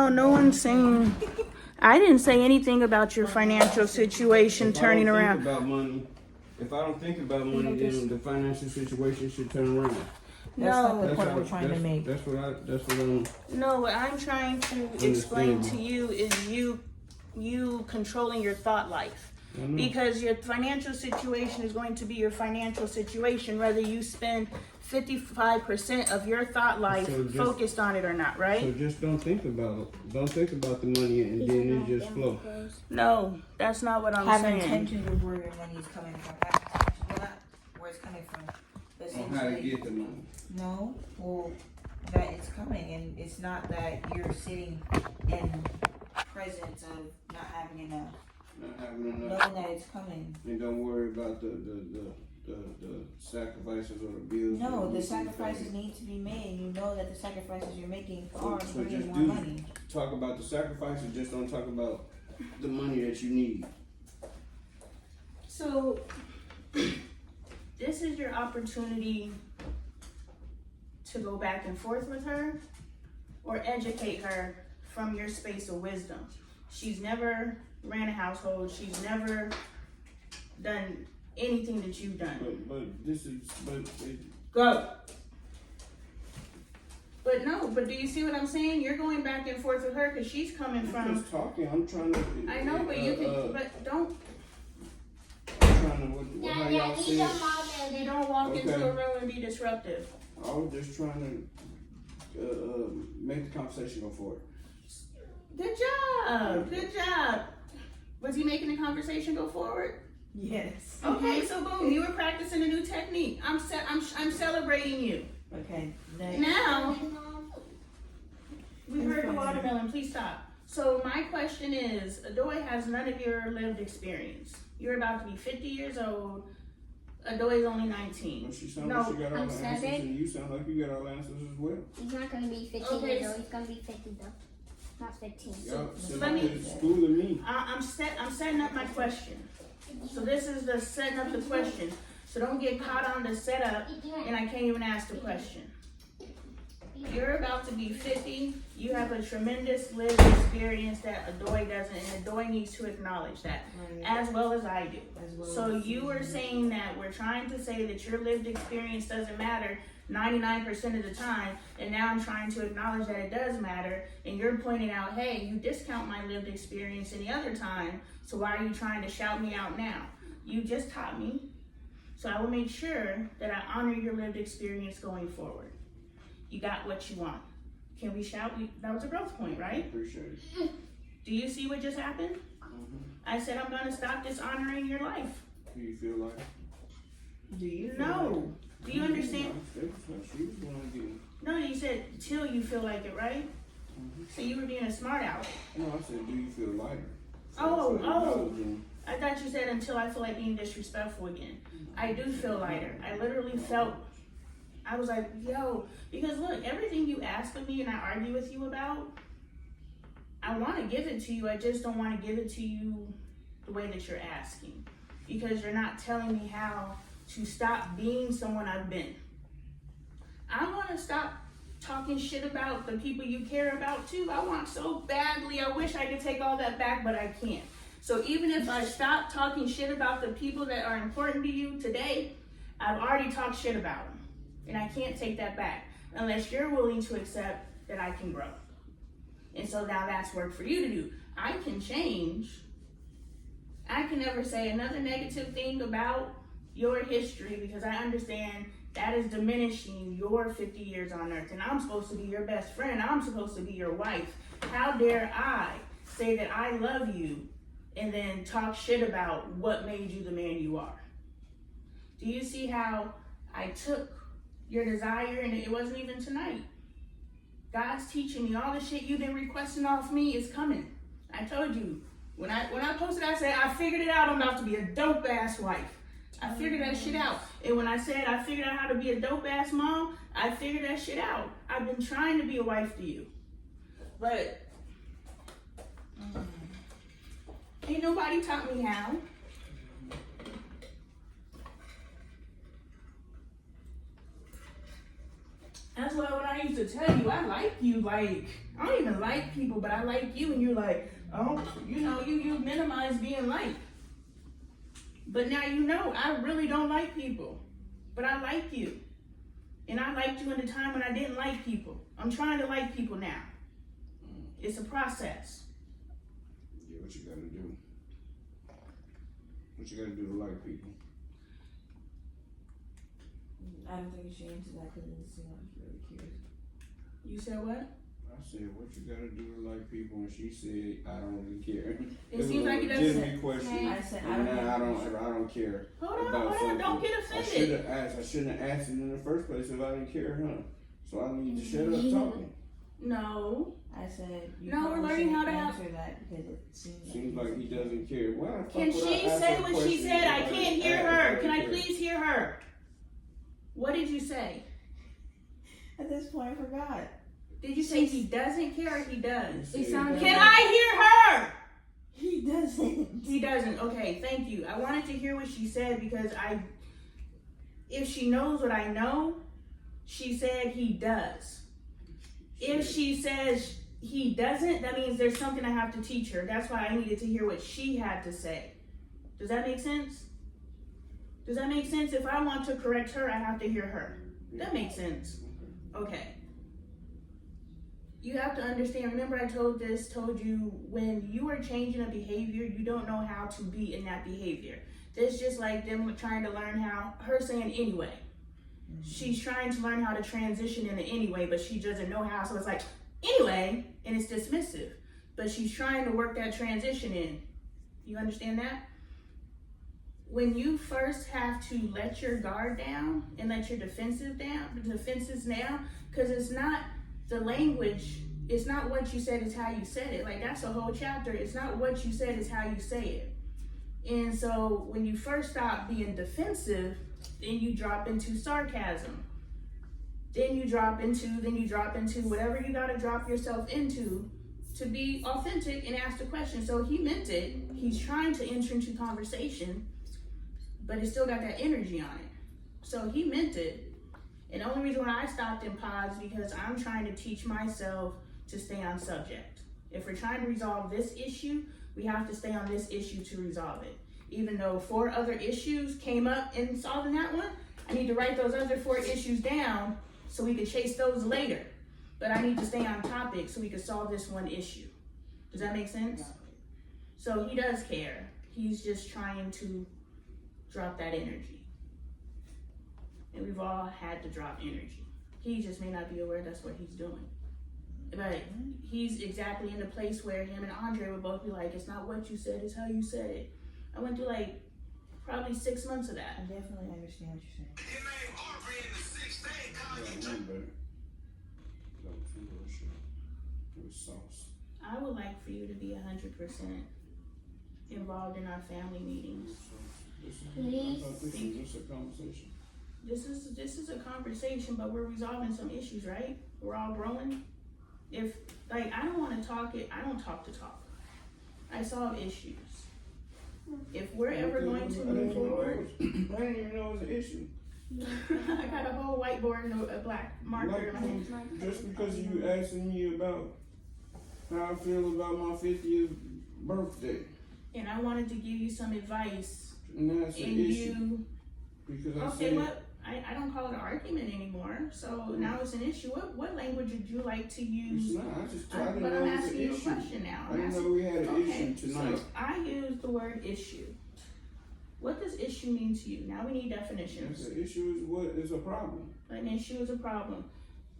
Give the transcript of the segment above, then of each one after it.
no one's saying. I didn't say anything about your financial situation turning around. If I don't think about money, then the financial situation should turn around. That's not the point we're trying to make. That's what I'm. No, what I'm trying to explain to you is you controlling your thought life. Because your financial situation is going to be your financial situation, whether you spend 55% of your thought life focused on it or not, right? So just don't think about it. Don't think about the money and then it just flow. No, that's not what I'm saying. Have intention of where your money is coming from. That's where it's coming from. On how to get the money. No, well, that it's coming, and it's not that you're sitting in presence of not having enough. Knowing that it's coming. And don't worry about the sacrifices or the bills. No, the sacrifices need to be made. You know that the sacrifices you're making are so bringing just more money. Talk about the sacrifices, just don't talk about the money that you need. So, this is your opportunity to go back and forth with her or educate her from your space of wisdom. She's never ran a household. She's never done anything that you've done. Go. But no, but do you see what I'm saying? You're going back and forth with her because she's coming from. I'm just talking. I'm trying to. I know, but you can. But don't. I'm trying to. How y'all say it? You don't walk into a room and be disruptive. I was just trying to make the conversation go forward. Good job. Good job. Was he making the conversation go forward? Yes. Okay, so boom, you were practicing a new technique. I'm celebrating you. Okay. Next. Now, we heard the watermelon. Please stop. So my question is, Adoy has none of your lived experience. You're about to be 50 years old. Adoy's only 19. Well, she sounds like she got all the answers, and you sound like you got all the answers as well. He's not going to be 15 years old. He's going to be 50 though. Not 15. So let me. Schooling me. I'm setting up my question. So this is the setting up the question. So don't get caught on the setup, and I can't even ask the question. You're about to be 50. You have a tremendous lived experience that Adoy doesn't, and Adoy needs to acknowledge that, as well as I do. So you were saying that we're trying to say that your lived experience doesn't matter 99% of the time, and now I'm trying to acknowledge that it does matter, and you're pointing out, hey, you discount my lived experience any other time, so why are you trying to shout me out now? You just taught me, so I will make sure that I honor your lived experience going forward. You got what you want. Can we shout? That was a growth point, right? Appreciate it. Do you see what just happened? I said I'm gonna stop dishonoring your life. Do you feel like? Do you? No. Do you understand? She was going to get. No, you said till you feel like it, right? So you were being a smart aleck. No, I said, do you feel lighter? Oh. I thought you said until I feel like being disrespectful again. I do feel lighter. I literally felt, I was like, yo, because look, everything you ask of me and I argue with you about, I want to give it to you. I just don't want to give it to you the way that you're asking. Because you're not telling me how to stop being someone I've been. I want to stop talking shit about the people you care about too. I want so badly. I wish I could take all that back, but I can't. So even if I stop talking shit about the people that are important to you today, I've already talked shit about them. And I can't take that back unless you're willing to accept that I can grow. And so now that's work for you to do. I can change. I can never say another negative thing about your history because I understand that is diminishing your 50 years on earth. And I'm supposed to be your best friend. I'm supposed to be your wife. How dare I say that I love you and then talk shit about what made you the man you are? Do you see how I took your desire and it wasn't even tonight? God's teaching me all the shit you've been requesting off me is coming. I told you. When I posted, I said, I figured it out. I'm about to be a dope ass wife. I figured that shit out. And when I said I figured out how to be a dope ass mom, I figured that shit out. I've been trying to be a wife to you. But ain't nobody taught me how. That's what I used to tell you. I like you. Like, I don't even like people, but I like you. And you're like, oh, you know, you minimize being liked. But now you know I really don't like people. But I like you. And I liked you in the time when I didn't like people. I'm trying to like people now. It's a process. Yeah, what you gotta do? What you gotta do to like people? I don't think you should answer that because it seems like you really cares. You said what? I said, what you gotta do to like people? And she said, I don't really care. It seems like it Just doesn't. me question. I said, And now I don't care. Hold about on, something. don't get I offended. shouldn't have asked it in the first place if I didn't care, huh? So I need to shut up talking. No. I said, you No, we're probably learning how shouldn't to answer that because it Seems like he doesn't care. Well, Can she say what she said? I can't hear her. Can I please hear her? What did you say? At this point, I forgot. Did you say he doesn't care or he does? It sounded Can I hear her? He doesn't. He doesn't. Okay, thank you. I wanted to hear what she said because if she knows what I know, she said he does. If she says he doesn't, that means there's something I have to teach her. That's why I needed to hear what she had to say. Does that make sense? Does that make sense? If I want to correct her, I have to hear her. That makes sense. Okay. You have to understand, remember I told you, when you are changing a behavior, you don't know how to be in that behavior. That's just like them trying to learn her saying anyway. She's trying to learn how to transition into anyway, but she doesn't know how, so it's like, anyway, and it's dismissive. But she's trying to work that transition in. You understand that? When you first have to let your guard down and let your defenses down, because it's not the language, it's not what you said, it's how you said it. Like, that's a whole chapter. It's not what you said, it's how you say it. And so when you first stop being defensive, then you drop into sarcasm. Then you drop into whatever you gotta drop yourself into to be authentic and ask the question. So he meant it. He's trying to enter into conversation, but it still got that energy on it. So he meant it. And the only reason why I stopped and paused because I'm trying to teach myself to stay on subject. If we're trying to resolve this issue, we have to stay on this issue to resolve it. Even though 4 other issues came up in solving that one, I need to write those other 4 issues down so we can chase those later. But I need to stay on topic so we can solve this one issue. Does that make sense? So he does care. He's just trying to drop that energy. And we've all had to drop energy. He just may not be aware that's what he's doing. But he's exactly in the place where him and Andre would both be like, it's not what you said, it's how you said it. I went through like probably 6 months of that. I definitely understand what you're saying. It was sauce. I would like for you to be 100% involved in our family meetings. Please. This is just a conversation. This is a conversation, but we're resolving some issues, right? We're all growing. If like I don't want to talk it, I don't talk to talk. I solve issues. If we're ever going to move forward, I didn't even know it was an issue. I got a whole whiteboard and a black marker in my hand. Just because you asking me about how I feel about my 50th birthday. And I wanted to give you some advice. And that's an And issue. you, Because I okay, said, what? I don't call it an argument anymore. So now it's an issue. What language would you like to use? it's not. I just I didn't But know I'm it was an asking you a issue. question now. I didn't know we had an issue tonight. So I use the word issue. What does issue mean to you? Now we need definitions. The issue is what is a problem. An issue is a problem.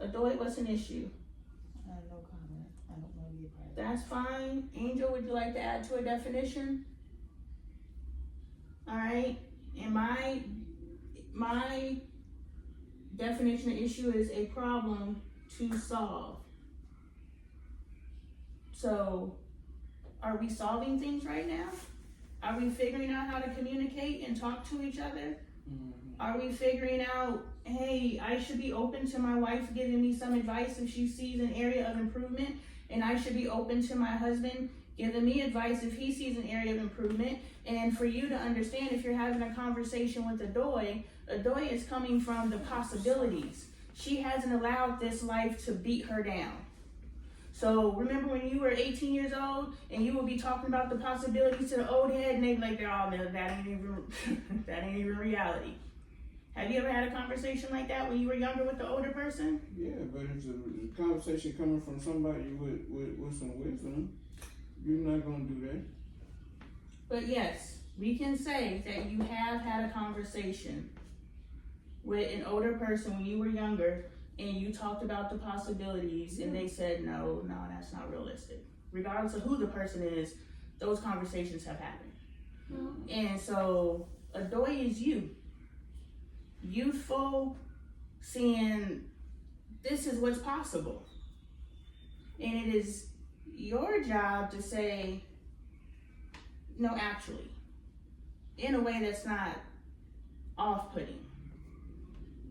Adoy, what's an issue? I have no comment. I don't want to be a part of that. That's fine. Angel, would you like to add to a definition? All right. And my definition of issue is a problem to solve. So, are we solving things right now? Are we figuring out how to communicate and talk to each other? Are we figuring out, hey, I should be open to my wife giving me some advice if she sees an area of improvement, and I should be open to my husband giving me advice if he sees an area of improvement. And for you to understand, if you're having a conversation with Adoy is coming from the possibilities. she hasn't allowed this life to beat her down. So remember when you were 18 years old and you would be talking about the possibilities to the old head and they'd be like, oh no, that ain't even that ain't even reality. Have you ever had a conversation like that when you were younger with the older person? Yeah, but it's a conversation coming from somebody with some wisdom. You're not gonna do that. But yes, we can say that you have had a conversation with an older person when you were younger and you talked about the possibilities and they said, no, that's not realistic. Regardless of who the person is, those conversations have happened. And so Adoy is you. Youthful, seeing this is what's possible. And it is your job to say, no, actually, in a way that's not off-putting.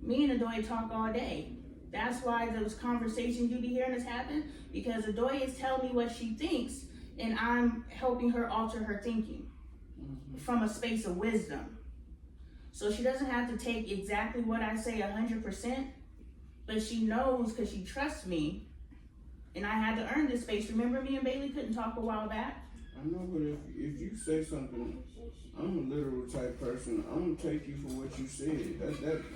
Me and Adoy talk all day. That's why those conversations you be hearing us happen, because Adoy is telling me what she thinks, and I'm helping her alter her thinking from a space of wisdom. So she doesn't have to take exactly what I say 100%, but she knows because she trusts me, and I had to earn this space. Remember me and Bailey couldn't talk a while back? I know, but if you say something, I'm a literal type person. I'm gonna take you for what you said.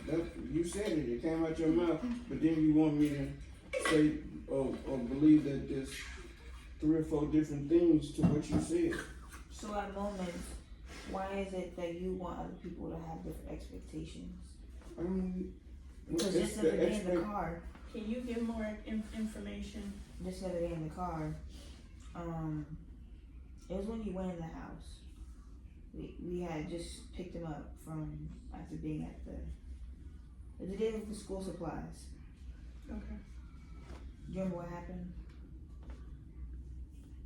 That you said it. It came out your mouth, but then you want me to say or believe that there's 3 or 4 different things to what you said. So at moments, why is it that you want other people to have different expectations? Because just the other day in the car. Can you give more information? Just the other day in the car, it was when you went in the house. We had just picked him up from after being at the day with the school supplies. Okay. Do you remember what happened?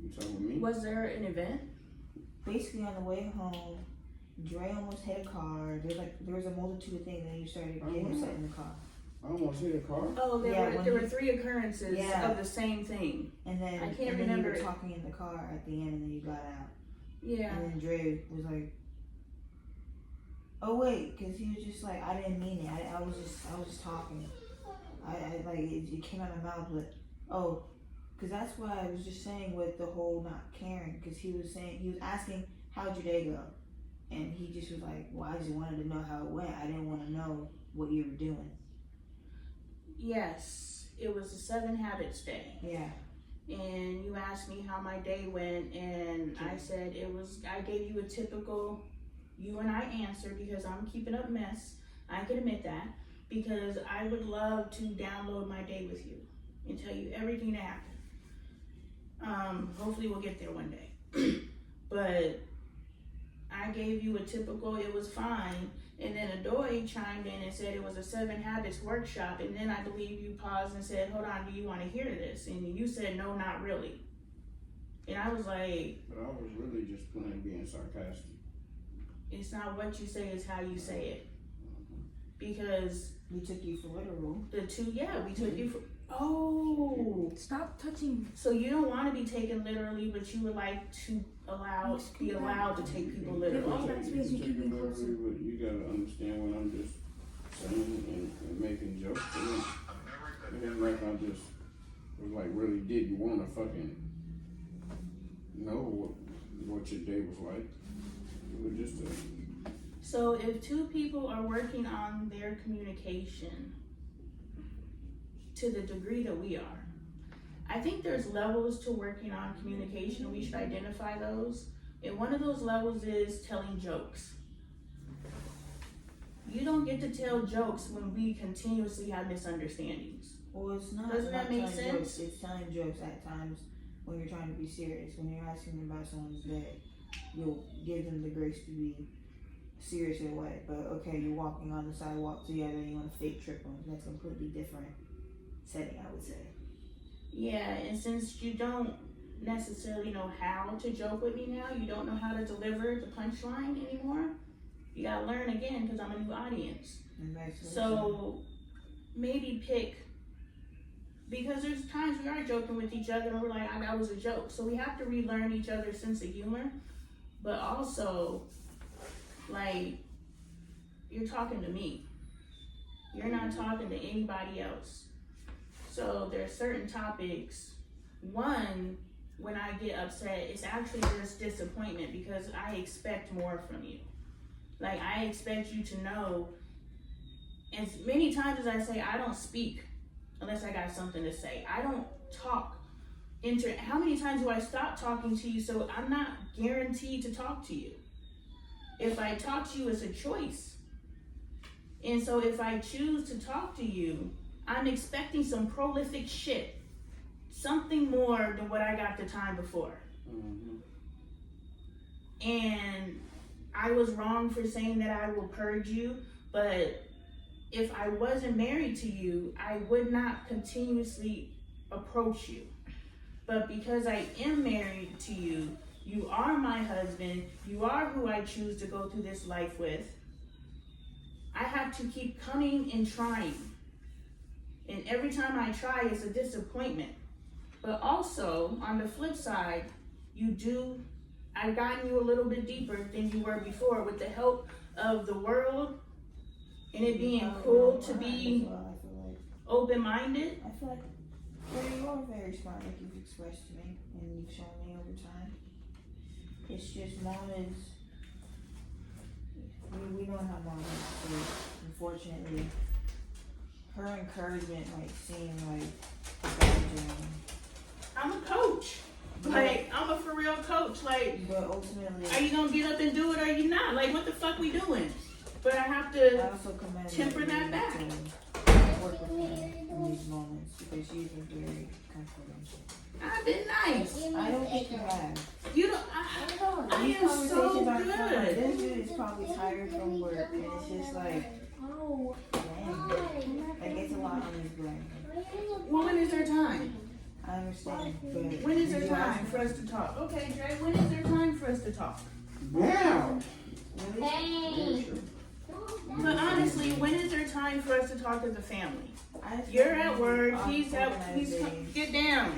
You talking with me? Was there an event? Basically on the way home, Dre almost hit a car. There was a multitude of things, and then you started getting upset in the car. I almost hit a car. Oh, there were 3 occurrences of the same thing. And then I can't and then remember. you were talking in the car at the end, and then you got out. Yeah. And then Dre was like, "Oh wait," because he was just like, "I didn't mean it. I was just talking. I like it came out of my mouth, but oh." Because that's why I was just saying with the whole not caring, because he was asking, how'd your day go? And he just was like, well, I just wanted to know how it went. I didn't want to know what you were doing. Yes, it was a 7 Habits Day. Yeah. And you asked me how my day went, and I said I gave you a typical you and I answer because I'm keeping up mess. I can admit that, because I would love to download my day with you and tell you everything that happened. Hopefully we'll get there one day. But I gave you a typical, it was fine. And then Adoy chimed in and said it was a 7 Habits workshop. And then I believe you paused and said, hold on, do you want to hear this? And you said, no, not really. And I was like, but I was really just being sarcastic. It's not what you say, it's how you say it. Because we took you for literal. We took you for, oh. Stop touching. So you don't want to be taken literally, but you would like to be allowed to take people literally. All that space, you keep it closer. But you gotta understand when I'm just saying and making jokes. It ain't like I just was like really didn't want to fucking know what your day was like. It was just So if 2 people are working on their communication to the degree that we are, I think there's levels to working on communication, and we should identify those. And one of those levels is telling jokes. You don't get to tell jokes when we continuously have misunderstandings. Well, it's not. Doesn't that make telling sense? Jokes. It's telling jokes at times when you're trying to be serious. When you're asking them about someone's day, you'll give them the grace to be serious in a way. But okay, you're walking on the sidewalk together and you want to fake trip them. That's a completely different setting, I would say. Yeah, and since you don't necessarily know how to joke with me now, you don't know how to deliver the punchline anymore, you gotta learn again because I'm a new audience. So maybe pick, because there's times we are joking with each other and we're like, that was a joke. So we have to relearn each other's sense of humor, but also, like, you're talking to me. You're not talking to anybody else. So there are certain topics. One, when I get upset, it's actually just disappointment because I expect more from you. Like, I expect you to know. As many times as I say, I don't speak unless I got something to say. I don't talk. How many times do I stop talking to you? So I'm not guaranteed to talk to you. If I talk to you, it's a choice. And so if I choose to talk to you, I'm expecting some prolific shit. Something more than what I got the time before. Mm-hmm. And I was wrong for saying that I will purge you, but if I wasn't married to you, I would not continuously approach you. But because I am married to you, you are my husband, you are who I choose to go through this life with, I have to keep coming and trying. And every time I try, it's a disappointment. But also, on the flip side, I've gotten you a little bit deeper than you were before with the help of the world and it being cool to be open-minded. I feel like, well, you are very smart, like you've expressed to me and you've shown me over time. It's just mom is, we know how mom is, so unfortunately, her encouragement might seem like a bad thing. I'm a coach. Like, I'm a for real coach. Like, but ultimately, are you gonna get up and do it or are you not? Like, what the fuck we doing? But I have I to also commend temper you that back. to work with her in these moments because she's been very confidential. I've been nice. I don't think you have. You don't, I These am so conversations are fun. good. This dude is probably tired from work and it's just like, dang. Like it's a lot on his brain. Well, when is there time? I understand, but When is did there you time ask for us to talk? Okay, Dre, when is there time for us to talk? Wow. Really? But honestly, when is there time for us to talk as a family? I just You're think at we work, are he's organized. get down.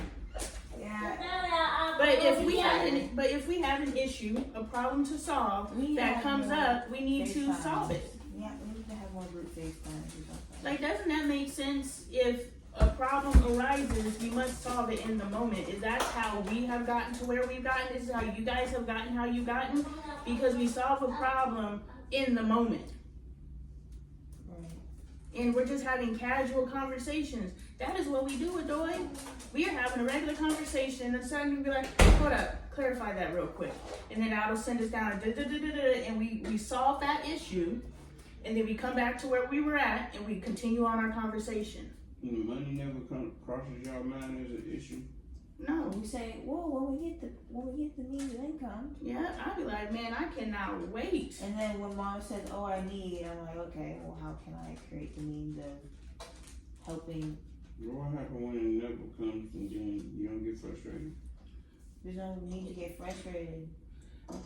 Yeah. But if we have an issue, a problem to solve We that have comes more up, we need to FaceTime. solve it. Yeah, we need to have more group FaceTime. Like, doesn't that make sense? If a problem arises, you must solve it in the moment. Is that how we have gotten to where we've gotten? Is how you guys have gotten how you've gotten? Because we solve a problem in the moment. Right. And we're just having casual conversations. That is what we do, Adoy. We are having a regular conversation and suddenly we'll be like, hold up, clarify that real quick. And then that'll send us down and we solve that issue. And then we come back to where we were at and we continue on our conversation. Money never crosses your mind as an issue. No. We say, well, when we get the means of income. Yeah, I'd be like, man, I cannot wait. And then when mom says, oh, I need, I'm like, okay, well, how can I create the means of helping? What happens when it never comes and then you don't get frustrated? There's no need to get frustrated.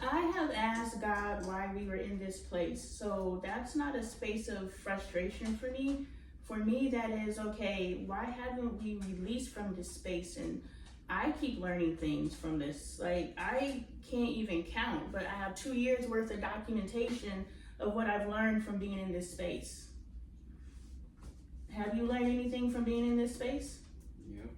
I have asked God why we were in this place. So that's not a space of frustration for me. For me, that is, okay, why haven't we released from this space? And I keep learning things from this. Like, I can't even count, but I have 2 years worth of documentation of what I've learned from being in this space. Have you learned anything from being in this space? Yep.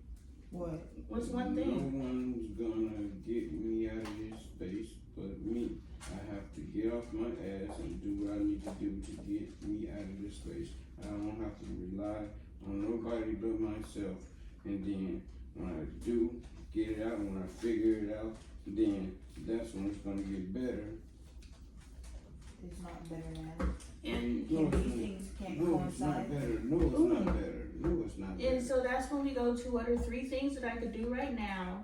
What? What's one thing? No one's gonna get me out of this space but me. I have to get off my ass and do what I need to do to get me out of this space. I don't have to rely on nobody but myself. And then when I do get it out, when I figure it out, then that's when it's gonna get better. It's not better now. And These things can't No, it's not coincide. better. No, it's not better. No, it's not better. And so that's when we go to what are 3 things that I could do right now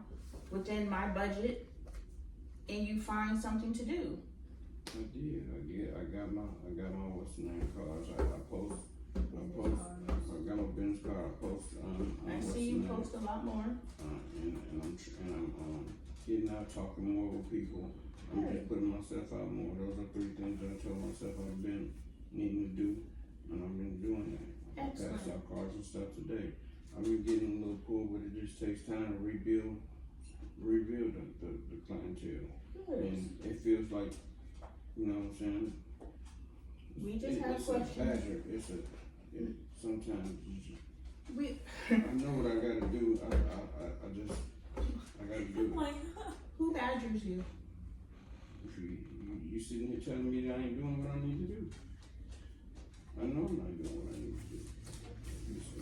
within my budget, and you find something to do. I did. I got my what's the name cards. I got my business card. I post. I see you post a lot more. And I'm getting out, talking more with people. I'm just putting myself out more. Those are 3 things that I told myself I've been needing to do, and I've been doing that. I passed out cards and stuff today. I've been getting a little pull, but it just takes time to rebuild the clientele. Good. And it feels like, you know what I'm saying? We just have questions. It's sometimes We, I know what I gotta do. I gotta do it. who badgers you? You sitting here telling me that I ain't doing what I need to do. I know I'm not doing what I need to do.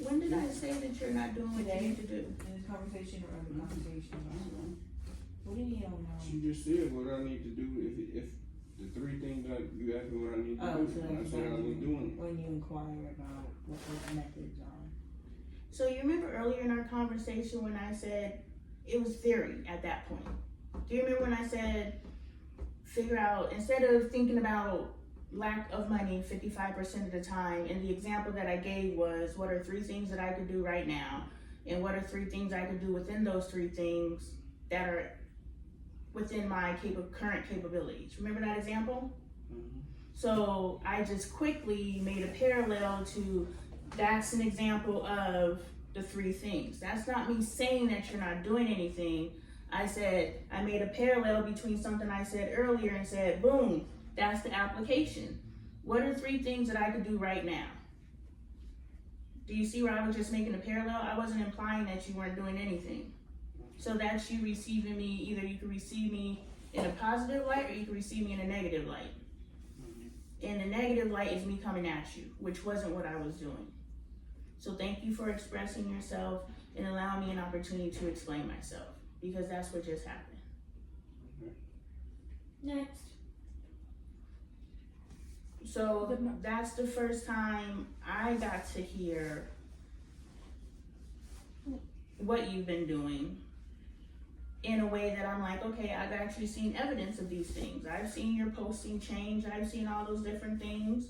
When did I say that you're not doing what you need to do? In this conversation or other conversation? What do you mean, don't know? She just said what I need to do if the three things that you asked me what I need to Oh, do. so And I that's said I was doing it. when you inquire about what those methods are. So you remember earlier in our conversation when I said it was theory at that point? Do you remember when I said figure out, instead of thinking about lack of money 55% of the time, and the example that I gave was what are 3 things that I could do right now, and what are 3 things I could do within those 3 things that are within my current capabilities. Remember that example? Mm-hmm. So I just quickly made a parallel to that's an example of the 3 things. That's not me saying that you're not doing anything. I said, I made a parallel between something I said earlier and said, boom, that's the application. What are 3 things that I could do right now? Do you see where I was just making a parallel? I wasn't implying that you weren't doing anything. So that's you receiving me, either you can receive me in a positive light or you can receive me in a negative light. And the negative light is me coming at you, which wasn't what I was doing. So thank you for expressing yourself and allowing me an opportunity to explain myself, because that's what just happened. Next. So that's the first time I got to hear what you've been doing in a way that I'm like, okay, I've actually seen evidence of these things. I've seen your posting change. I've seen all those different things.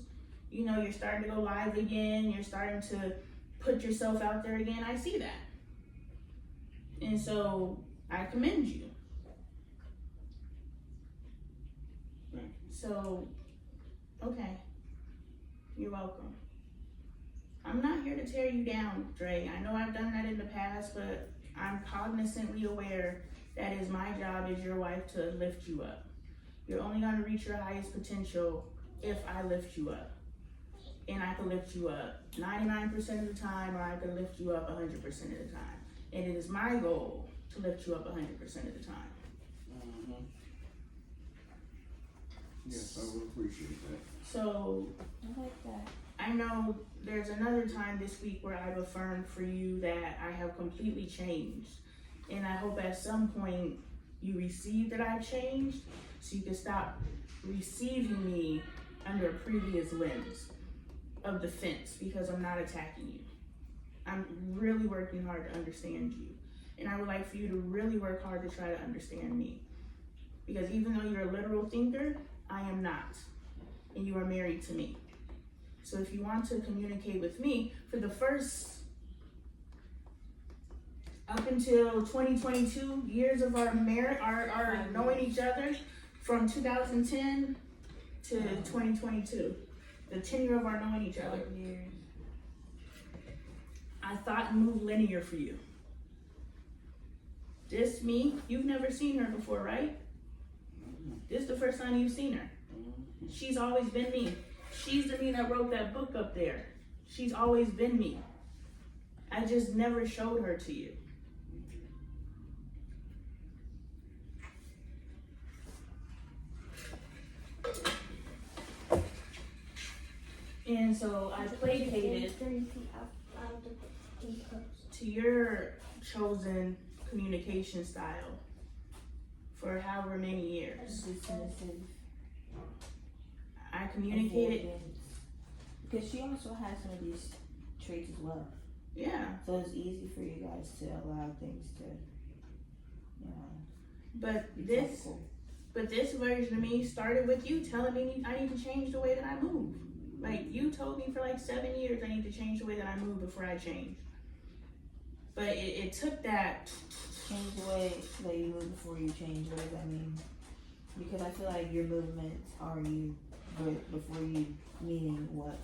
You know, you're starting to go live again. You're starting to put yourself out there again. I see that. And so I commend you. Thank you. So, okay. You're welcome. I'm not here to tear you down, Dre. I know I've done that in the past, but I'm cognizantly aware that is my job as your wife to lift you up. You're only going to reach your highest potential if I lift you up. And I can lift you up 99% of the time, or I can lift you up 100% of the time. And it is my goal to lift you up 100% of the time. Mm-hmm. Yes, I would appreciate that. So, I like that. I know there's another time this week where I've affirmed for you that I have completely changed. And I hope at some point you receive that I've changed so you can stop receiving me under a previous lens of defense, because I'm not attacking you. I'm really working hard to understand you. And I would like for you to really work hard to try to understand me. Because even though you're a literal thinker, I am not. And you are married to me. So if you want to communicate with me, for the first, up until 2022 years of our marriage, our knowing each other, from 2010 to 2022, the tenure of our knowing each other, 5 years. I thought and moved linear for you. This me, you've never seen her before, right? This is the first time you've seen her. She's always been me. She's the me that wrote that book up there. She's always been me. I just never showed her to you. And so I placated 30 feet out of the coast. to your chosen communication style for however many years. Dismissive. I communicated, avoidance. Because she also has some of these traits as well. yeah. So it's easy for you guys to allow things to, you know, But be this difficult. version of me started with you telling me I need to change the way that I move. Like, you told me for like 7 years I need to change the way that I move before I change. But it took that. Change the way that you move before you change. What does that mean? Because I feel like your movements are you, but before you, meaning what?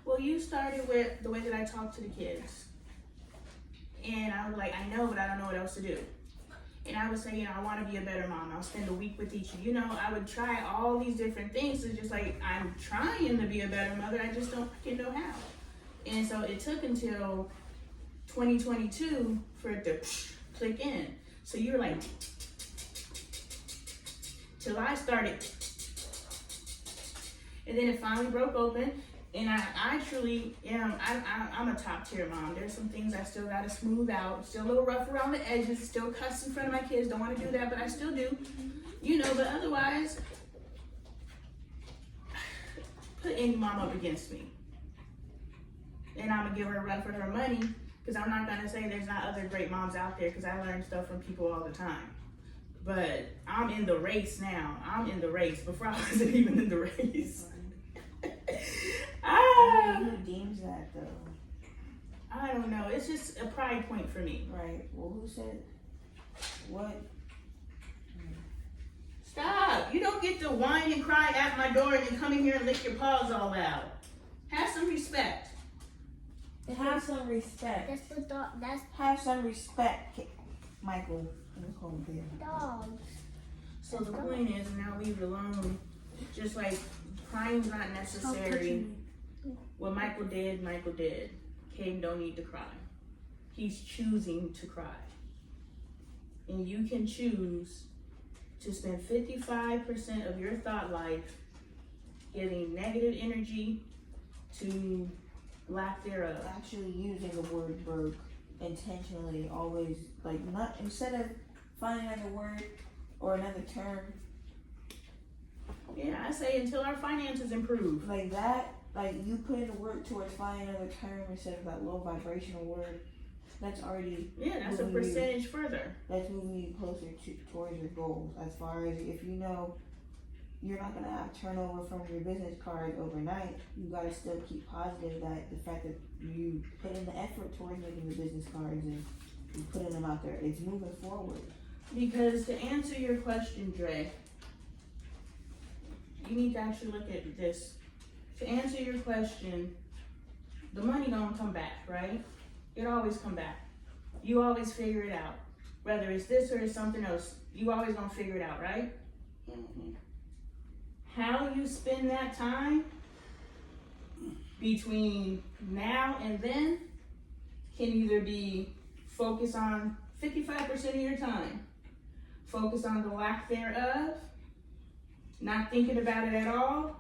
Well, you started with the way that I talk to the kids. And I was like, I know, but I don't know what else to do. And I would say, you know, I want to be a better mom. I'll spend a week with each of you. You know, I would try all these different things. It's just like, I'm trying to be a better mother. I just don't fucking know how. And so it took until 2022 for it to click in. So you're like, till I started, and then it finally broke open. And I truly am, I'm a top tier mom. There's some things I still gotta smooth out. Still a little rough around the edges, still cuss in front of my kids. Don't wanna do that, but I still do. You know, but otherwise, put any mom up against me. And I'm gonna give her a run for her money, because I'm not gonna say there's not other great moms out there, because I learn stuff from people all the time. But I'm in the race now. I'm in the race. Before I wasn't even in the race. Who deems that though? I don't know. It's just a pride point for me. Right. Well, who said what? Stop. You don't get to whine and cry at my door and then come in here and lick your paws all out. Have some respect. Have some respect. That's the dog. That's Have some respect, Michael. Hold there. dogs. So the point is, now leave it alone. Just like crying's not Stop necessary. touching me. What Michael did, Michael did. Caden don't need to cry. He's choosing to cry. And you can choose to spend 55% of your thought life giving negative energy to lack thereof. Actually using the word broke intentionally, always, like, not, instead of finding another word or another term Yeah, I say until our finances improve. like that, like you put in the work towards finding another term instead of that low vibrational word, that's already, Yeah, that's a percentage further. that's moving you closer towards your goals. As far as if you know you're not gonna have turnover from your business cards overnight, you gotta still keep positive that the fact that you put in the effort towards making the business cards and you putting them out there, it's moving forward. Because to answer your question, Dre, you need to actually look at this. To answer your question, the money don't come back, right? It always come back. You always figure it out. Whether it's this or it's something else, you always gonna figure it out, right? Mm-hmm. How you spend that time between now and then can either be focus on 55% of your time, focus on the lack thereof, not thinking about it at all,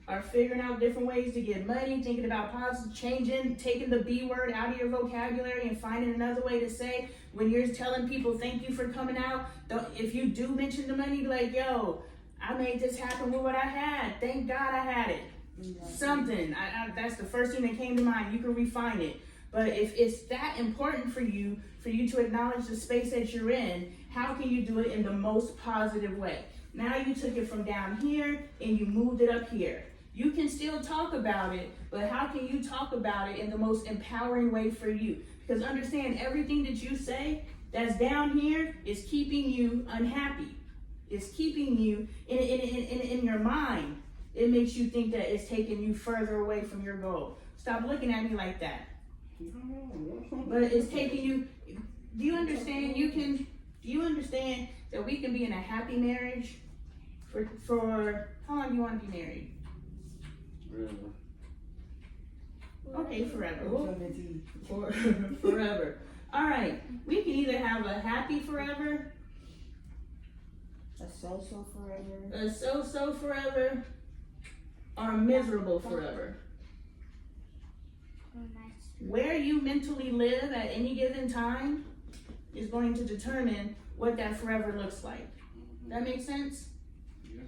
or figuring out different ways to get money, thinking about positive, changing, taking the B word out of your vocabulary and finding another way to say when you're telling people thank you for coming out. If you do mention the money, be like, yo, I made this happen with what I had. Thank God I had it. Something. That's the first thing that came to mind. You can refine it. But if it's that important for you to acknowledge the space that you're in, how can you do it in the most positive way? Now you took it from down here and you moved it up here. You can still talk about it, but how can you talk about it in the most empowering way for you? Because understand, everything that you say that's down here is keeping you unhappy. It's keeping you in your mind. It makes you think that it's taking you further away from your goal. Stop looking at me like that. But it's taking you, do you understand? Do you understand that we can be in a happy marriage for how long do you want to be married? Okay, forever. Forever. All right. We can either have a happy forever, A so-so forever. a so-so forever, or a miserable forever. Where you mentally live at any given time is going to determine what that forever looks like. That makes sense?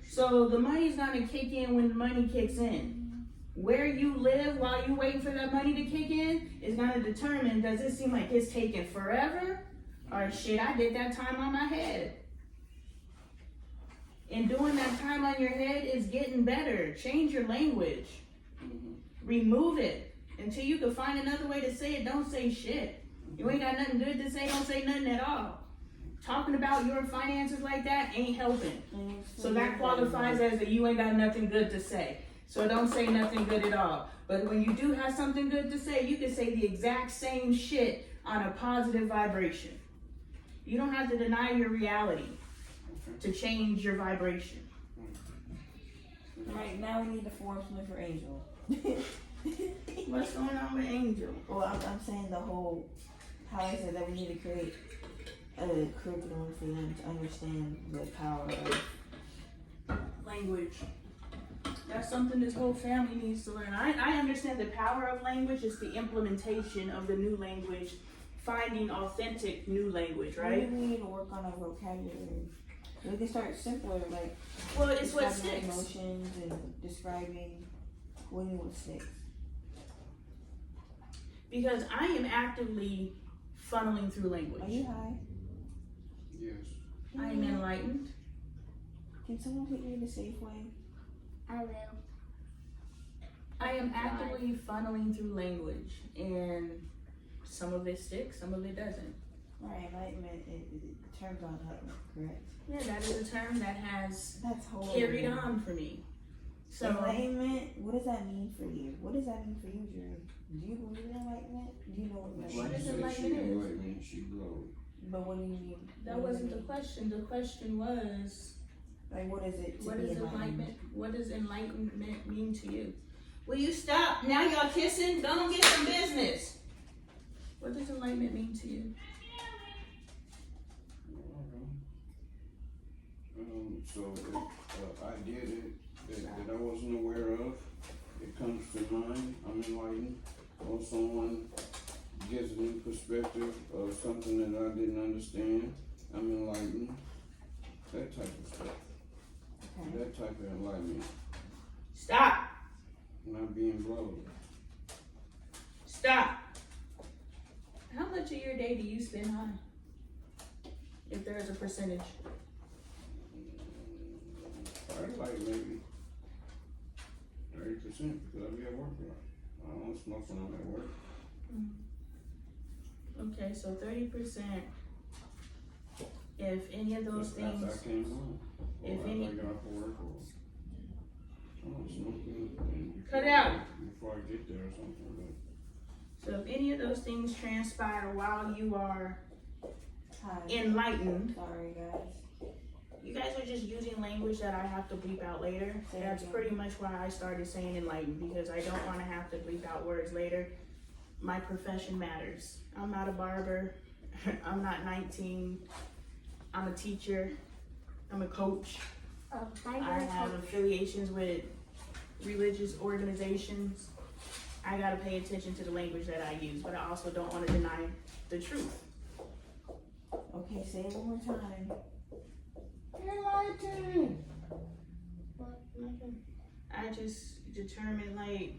So the money's gonna kick in when the money kicks in. Where you live while you waiting for that money to kick in is gonna determine, does it seem like it's taking forever? Or shit, I did that time on my head. And doing that time on your head is getting better. Change your language. Remove it. Until you can find another way to say it, don't say shit. You ain't got nothing good to say, don't say nothing at all. Talking about your finances like that ain't helping. So that qualifies as you ain't got nothing good to say. So don't say nothing good at all. But when you do have something good to say, you can say the exact same shit on a positive vibration. You don't have to deny your reality to change your vibration. Right, now we need to form something for Angel. What's going on with Angel? Well, I'm saying the whole, how I said that we need to create a curriculum for them to understand the power of Language. That's something this whole family needs to learn. I understand the power of language is the implementation of the new language, finding authentic new language, right? We need to work on our vocabulary. We can start simpler, like Well, it's what describing sticks. emotions and describing what sticks. Because I am actively funneling through Are language. you high? Yes. I am enlightened. Can someone take me to Safeway? I will. I am actively funneling through language, and some of it sticks, some of it doesn't. Right, enlightenment, it turns on enlightenment, correct? Yeah, that is a term that has That's horrible. carried on for me. So, Enlightenment, what does that mean for you? What does that mean for you, Jerry? Do you believe in enlightenment? Do you know what What enlightenment is is? enlightenment is? Enlightenment, she glowed. But what do you mean? that What does wasn't it the mean? question. The question was, Like, what is it to what be is enlightened? enlightenment? What does enlightenment mean to you? Will you stop? Now y'all kissing? Don't get some business. What does enlightenment mean to you? So idea that I wasn't aware of, it comes to mind, I'm enlightened, or someone gives a new perspective of something that I didn't understand, I'm enlightened, that type of stuff, Okay. that type of enlightenment, Stop. not being blowed. Stop. How much of your day do you spend high? If there is a percentage. Probably like maybe 30% because I be at work a lot. I don't smoke when I'm at work. Okay, so 30%. If any of those Just things, after I came home, or if after any- I got off of work, or I'm smoking and Cut it out. before I get there or something. so if any of those things transpire while you are Hi. enlightened, Sorry, guys. you guys are just using language that I have to bleep out later. Say it That's again. pretty much why I started saying enlightened, because I don't want to have to bleep out words later. My profession matters. I'm not a barber. I'm not 19. I'm a teacher. I'm a coach. Oh, I have affiliations with religious organizations. I gotta pay attention to the language that I use, but I also don't want to deny the truth. Okay, say it one more time. Enlightened. I just determine like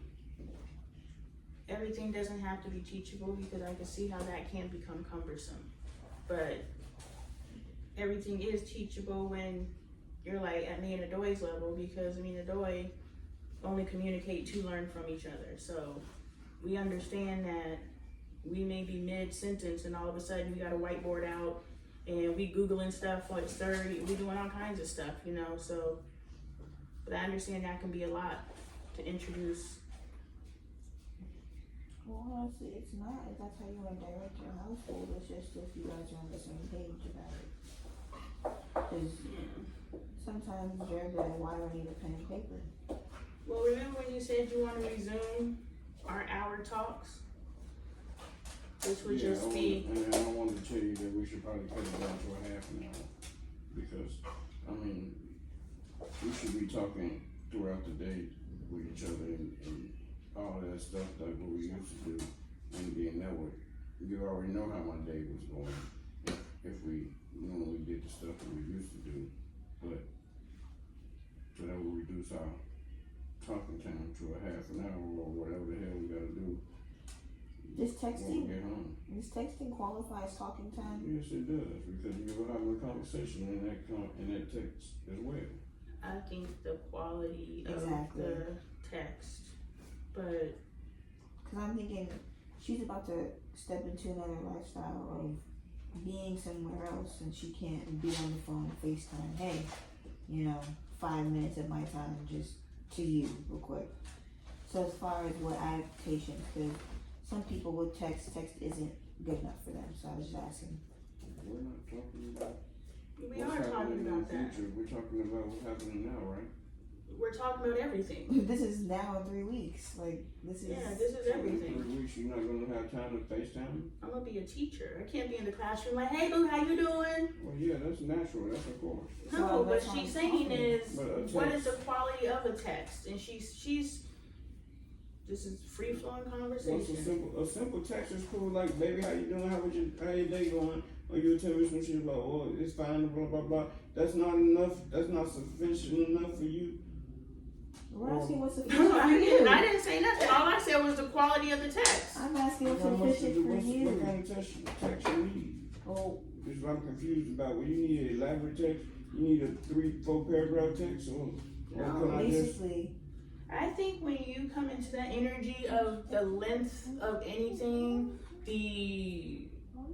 everything doesn't have to be teachable, because I can see how that can become cumbersome. But everything is teachable when you're like at me and Adoy's level, because me and Adoy only communicate to learn from each other. So we understand that we may be mid-sentence and all of a sudden we got a whiteboard out and we Googling stuff for it's 30, we doing all kinds of stuff, you know, so, but I understand that can be a lot to introduce. Well, honestly, it's not. If that's how you want to direct your household, it's just if you guys are on the same page about it. Because sometimes you're like, why do I need a pen and paper? Well, remember when you said you want to resume our hour talks? Which would just be, And I wanted to tell you that we should probably cut it down to a half an hour. Because, I mean, we should be talking throughout the day with each other and all that stuff like what we used to do. And then that way, you already know how my day was going if we normally did the stuff that we used to do. But, so that would reduce our talking time to a half an hour or whatever the hell we gotta do. Just When texting? we get home. Does texting qualify as talking time? Yes, it does, because you're having a conversation in that text as well. I think the quality of Exactly. the text, but Because I'm thinking she's about to step into another lifestyle of being somewhere else and she can't be on the phone and FaceTime. Hey, 5 minutes of my time just to you real quick. So as far as what adaptations, because some people with text isn't good enough for them. So I was just asking. We're not talking about we what's are talking happening in about the that. future, we're talking about what's happening now, right? we're talking about everything. This is now in 3 weeks. Like, this is. Yeah, this is everything. 3 weeks, you're not gonna have time to FaceTime? I'm gonna be a teacher. I can't be in the classroom like, hey boo, how you doing? Well, yeah, that's natural, that's of course. No, So what that's what she's I'm saying talking. is, But a what is text. the quality of a text? And she's this is free flowing What's conversation. a simple text is cool, like, baby, how you doing, how your day going? Or you'll tell me some shit about, oh, it's fine, blah, blah, blah. That's not enough, that's not sufficient enough for you. We're asking what's No, sufficient for I you. didn't say nothing. All I said was the quality of the text. I'm asking what's How much sufficient for what you. kind of text you need? Oh, This is what I'm confused about. Well, you need an elaborate text, you need a 3-4 paragraph text, or can I just, basically. I think when you come into that energy of the length of anything, the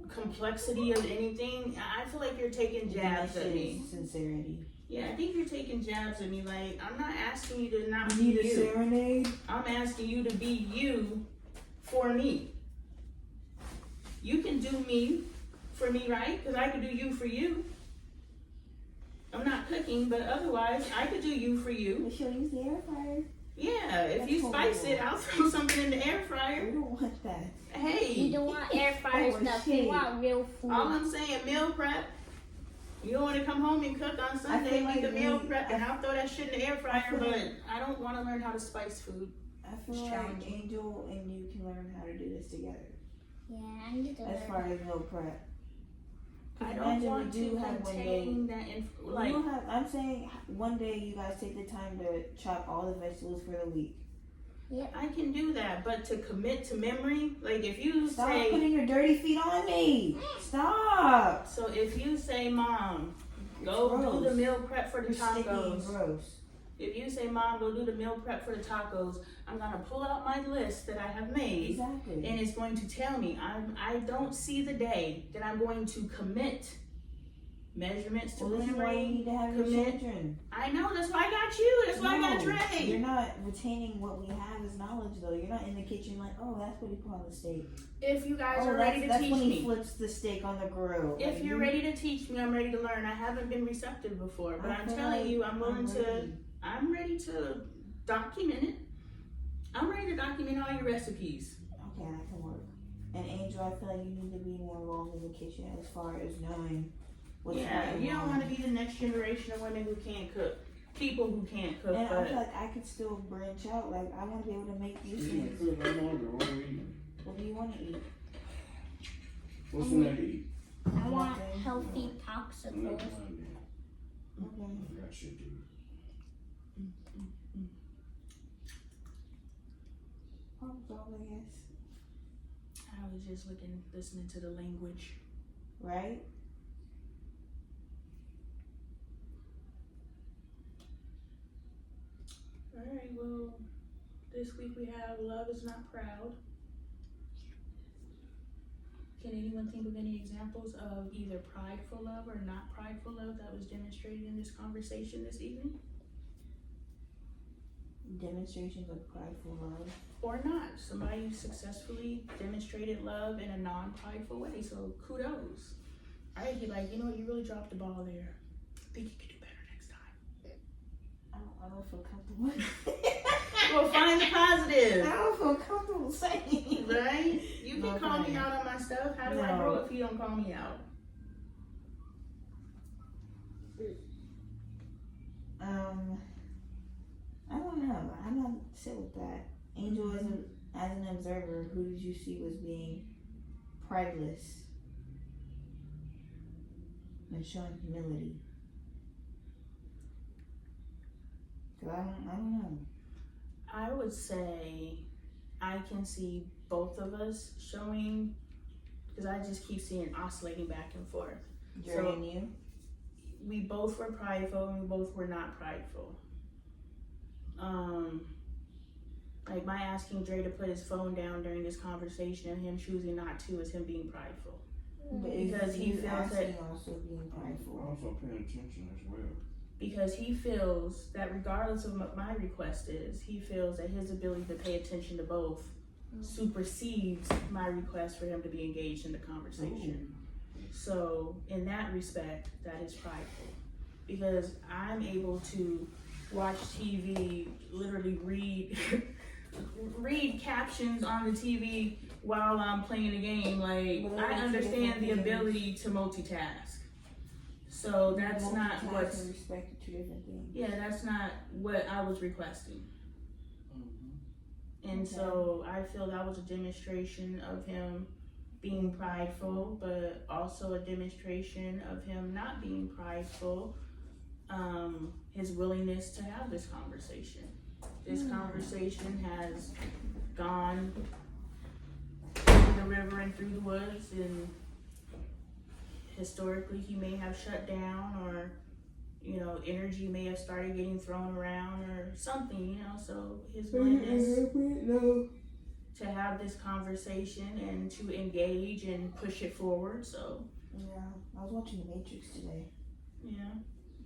complexity of anything, I feel like you're taking jabs at me. Sincerity. Yeah, I think you're taking jabs at me. Like, I'm not asking you to not You be need a you. serenade? I'm asking you to be you for me. You can do me for me, right? Because I could do you for you. I'm not cooking, but otherwise, I could do you for you. We should use the air fryer. Yeah, if That's you spice horrible. it, I'll throw something in the air We fryer. don't want that. You Hey, don't want air fryer Oh, stuff. shit. You want real food. all I'm saying, meal prep. You don't want to come home and cook on Sunday, feel we like can meal we- prep, and I'll throw that shit in the air fryer, feel but like- I don't want to learn how to spice food. I feel It's like challenging. Angel and you can learn how to do this together. Yeah, I need to As learn. far as meal prep. I don't Imagine want we do to have one day. contain that like, You have, I'm saying one day you guys take the time to chop all the vegetables for the week. I can do that, but to commit to memory, like if you Stop say, putting your dirty feet on me. Stop. so if you say, Mom, go do Gross. the meal prep for the You're sticky and tacos. gross. If you say, Mom, go do the meal prep for the tacos, I'm gonna pull out my list that I have made, Exactly. and it's going to tell me I don't see the day that I'm going to commit measurements to Well, this is why you memory. need to have your commit. children. I know, that's why I got you. That's why I got You're Trey. not retaining what we have as knowledge, though. You're not in the kitchen like, oh, that's what he put on the steak. If you guys Oh, are ready to that's teach when he me. flips the steak on the grill. If Like, you're ready to teach me, I'm ready to learn. I haven't been receptive before, but I I'm feel telling like you, I'm willing to. ready. I'm ready to document it. I'm ready to document all your recipes. Okay, that can work. And Angel, I feel like you need to be more involved in the kitchen as far as knowing what's Yeah, going you don't on. want to be the next generation of women who can't cook. People who can't cook, And I but feel like I could still branch out. Like, I want to be able to make these you things. can cook, I'm hungry, what are we eating? What do you want to eat? What's in there to eat? I want Nothing. healthy Nothing popsicles. like that. Okay. I got shit to eat. Problem solved, I guess. I was just listening to the language. Right? All right, well, this week we have Love is Not Proud. Can anyone think of any examples of either prideful love or not prideful love that was demonstrated in this conversation this evening? Demonstrations of prideful love. Or not. Somebody successfully demonstrated love in a non-prideful way, so kudos. I'd be like, you know what, you really dropped the ball there. I think you could do better next time. I don't feel comfortable. Well, find the positive. I don't feel comfortable saying. Right? You can No, call me fine. out on my stuff. How do I No. grow if you don't call me out? I don't know. I'm not sit with that. Angel, as an observer, who did you see was being prideless and showing humility? 'Cause I don't know. I would say I can see both of us showing, because I just keep seeing oscillating back and forth. Jerry and you? We both were prideful and we both were not prideful. Like my asking Dre to put his phone down during this conversation and him choosing not to is him being prideful. But Because he you feels asking that- also being prideful. Also paying attention as well. Because he feels that regardless of what my request is, he feels that his ability to pay attention to both supersedes my request for him to be engaged in the conversation. So in that respect, that is prideful. Because I'm able to watch TV, literally read read captions on the TV while I'm playing a game. Like, But I those are understand the different ability to multitask. So that's not Multitask what's, and respect are two different things. yeah, that's not what I was requesting. And Okay. so I feel that was a demonstration of him being prideful, but also a demonstration of him not being prideful. His willingness to have this conversation. This conversation has gone through the river and through the woods, and historically he may have shut down, or energy may have started getting thrown around or something, so his willingness to have this conversation and to engage and push it forward. So Yeah, I was watching The Matrix today. yeah.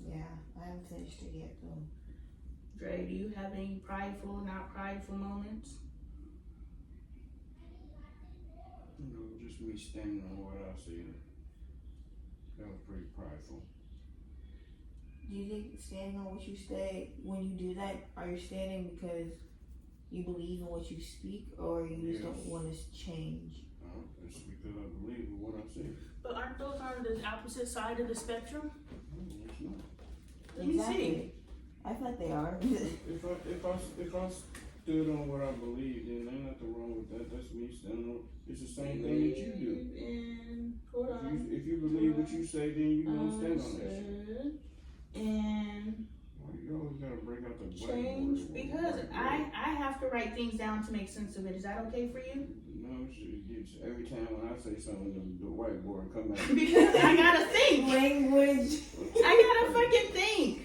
Yeah, I haven't finished it yet though. Dre, do you have any prideful, not prideful moments? Just me standing on what I said. That was pretty prideful. Do you think standing on what you say, when you do that, are you standing because you believe in what you speak, or you just don't want to change? It's because I believe in what I said. But aren't those on the opposite side of the spectrum? No, it's not. Let me see. I feel like they are. If I stood on what I believe, then ain't nothing wrong with that. That's me standing on. It's the same thing that you do. And hold on. If you believe what you say, then you gonna stand on that shit. And Why you always gotta break out the change, whiteboard? because I have to write things down to make sense of it. Is that okay for you? No, it's every time when I say something, the whiteboard come out. Because I gotta think. Language. I gotta fucking think.